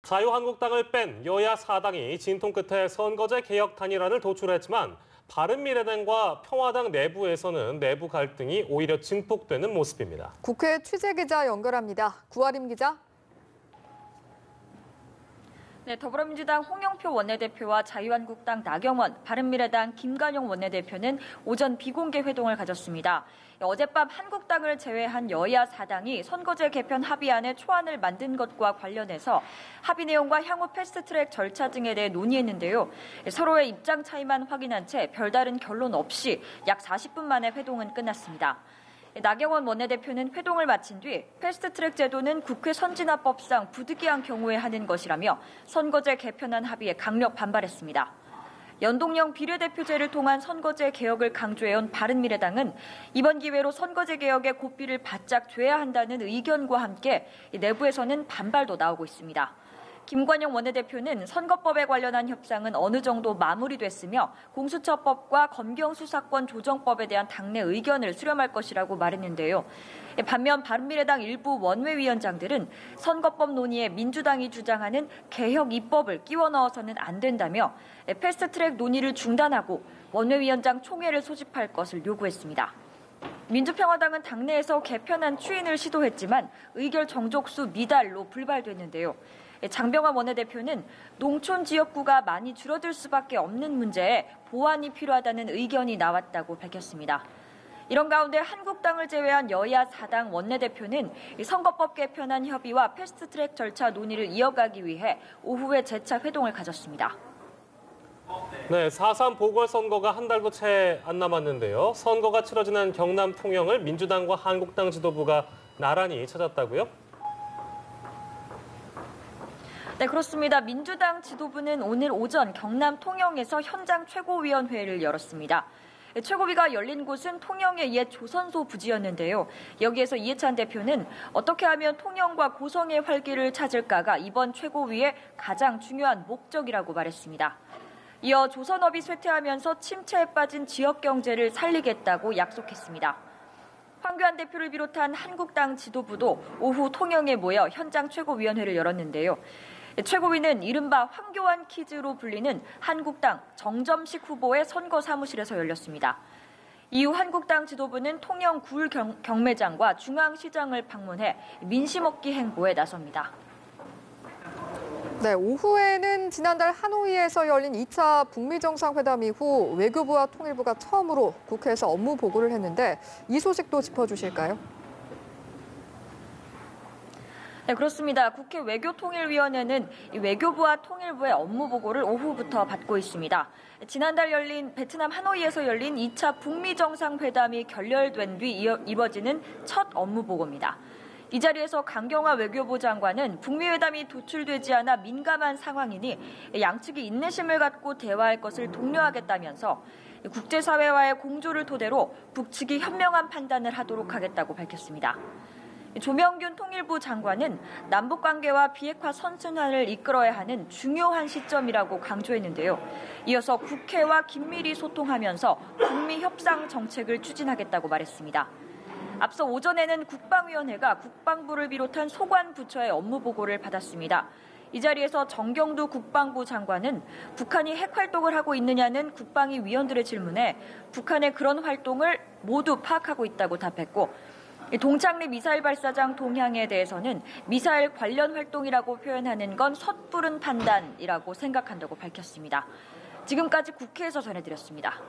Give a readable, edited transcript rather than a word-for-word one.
자유한국당을 뺀 여야 4당이 진통 끝에 선거제 개혁 단일안을 도출했지만 바른미래당과 평화당 내부에서는 내부 갈등이 오히려 증폭되는 모습입니다. 국회 취재기자 연결합니다. 구아림 기자. 네, 더불어민주당 홍영표 원내대표와 자유한국당 나경원, 바른미래당 김관용 원내대표는 오전 비공개 회동을 가졌습니다. 어젯밤 한국당을 제외한 여야 4당이 선거제 개편 합의안에 초안을 만든 것과 관련해서 합의 내용과 향후 패스트트랙 절차 등에 대해 논의했는데요. 서로의 입장 차이만 확인한 채 별다른 결론 없이 약 40분 만에 회동은 끝났습니다. 나경원 원내대표는 회동을 마친 뒤 패스트트랙 제도는 국회 선진화법상 부득이한 경우에 하는 것이라며 선거제 개편안 합의에 강력 반발했습니다. 연동형 비례대표제를 통한 선거제 개혁을 강조해온 바른미래당은 이번 기회로 선거제 개혁의 고삐를 바짝 죄야 한다는 의견과 함께 내부에서는 반발도 나오고 있습니다. 김관영 원내대표는 선거법에 관련한 협상은 어느 정도 마무리됐으며 공수처법과 검경수사권 조정법에 대한 당내 의견을 수렴할 것이라고 말했는데요. 반면 바른미래당 일부 원외위원장들은 선거법 논의에 민주당이 주장하는 개혁 입법을 끼워 넣어서는 안 된다며 패스트트랙 논의를 중단하고 원외위원장 총회를 소집할 것을 요구했습니다. 민주평화당은 당내에서 개편안 추인을 시도했지만 의결 정족수 미달로 불발됐는데요. 장병완 원내대표는 농촌 지역구가 많이 줄어들 수밖에 없는 문제에 보완이 필요하다는 의견이 나왔다고 밝혔습니다. 이런 가운데 한국당을 제외한 여야 4당 원내대표는 선거법 개편안 협의와 패스트트랙 절차 논의를 이어가기 위해 오후에 재차 회동을 가졌습니다. 네, 4.3 보궐선거가 한 달도 채 안 남았는데요. 선거가 치러지는 경남 통영을 민주당과 한국당 지도부가 나란히 찾았다고요? 네, 그렇습니다. 민주당 지도부는 오늘 오전 경남 통영에서 현장 최고위원회를 열었습니다. 최고위가 열린 곳은 통영의 옛 조선소 부지였는데요. 여기에서 이해찬 대표는 어떻게 하면 통영과 고성의 활기를 찾을까가 이번 최고위의 가장 중요한 목적이라고 말했습니다. 이어 조선업이 쇠퇴하면서 침체에 빠진 지역 경제를 살리겠다고 약속했습니다. 황교안 대표를 비롯한 한국당 지도부도 오후 통영에 모여 현장 최고위원회를 열었는데요. 최고위는 이른바 황교안 퀴즈로 불리는 한국당 정점식 후보의 선거 사무실에서 열렸습니다. 이후 한국당 지도부는 통영 굴 경매장과 중앙시장을 방문해 민심 얻기 행보에 나섭니다. 네, 오후에는 지난달 하노이에서 열린 2차 북미 정상회담 이후 외교부와 통일부가 처음으로 국회에서 업무 보고를 했는데 이 소식도 짚어주실까요? 네, 그렇습니다. 국회 외교통일위원회는 외교부와 통일부의 업무 보고를 오후부터 받고 있습니다. 지난달 열린 베트남 하노이에서 열린 2차 북미 정상회담이 결렬된 뒤 이뤄지는 첫 업무 보고입니다. 이 자리에서 강경화 외교부 장관은 북미 회담이 도출되지 않아 민감한 상황이니 양측이 인내심을 갖고 대화할 것을 독려하겠다면서 국제사회와의 공조를 토대로 북측이 현명한 판단을 하도록 하겠다고 밝혔습니다. 조명균 통일부 장관은 남북관계와 비핵화 선순환을 이끌어야 하는 중요한 시점이라고 강조했는데요. 이어서 국회와 긴밀히 소통하면서 북미 협상 정책을 추진하겠다고 말했습니다. 앞서 오전에는 국방위원회가 국방부를 비롯한 소관 부처의 업무 보고를 받았습니다. 이 자리에서 정경두 국방부 장관은 북한이 핵 활동을 하고 있느냐는 국방위 위원들의 질문에 북한의 그런 활동을 모두 파악하고 있다고 답했고 동창리 미사일 발사장 동향에 대해서는 미사일 관련 활동이라고 표현하는 건 섣부른 판단이라고 생각한다고 밝혔습니다. 지금까지 국회에서 전해드렸습니다.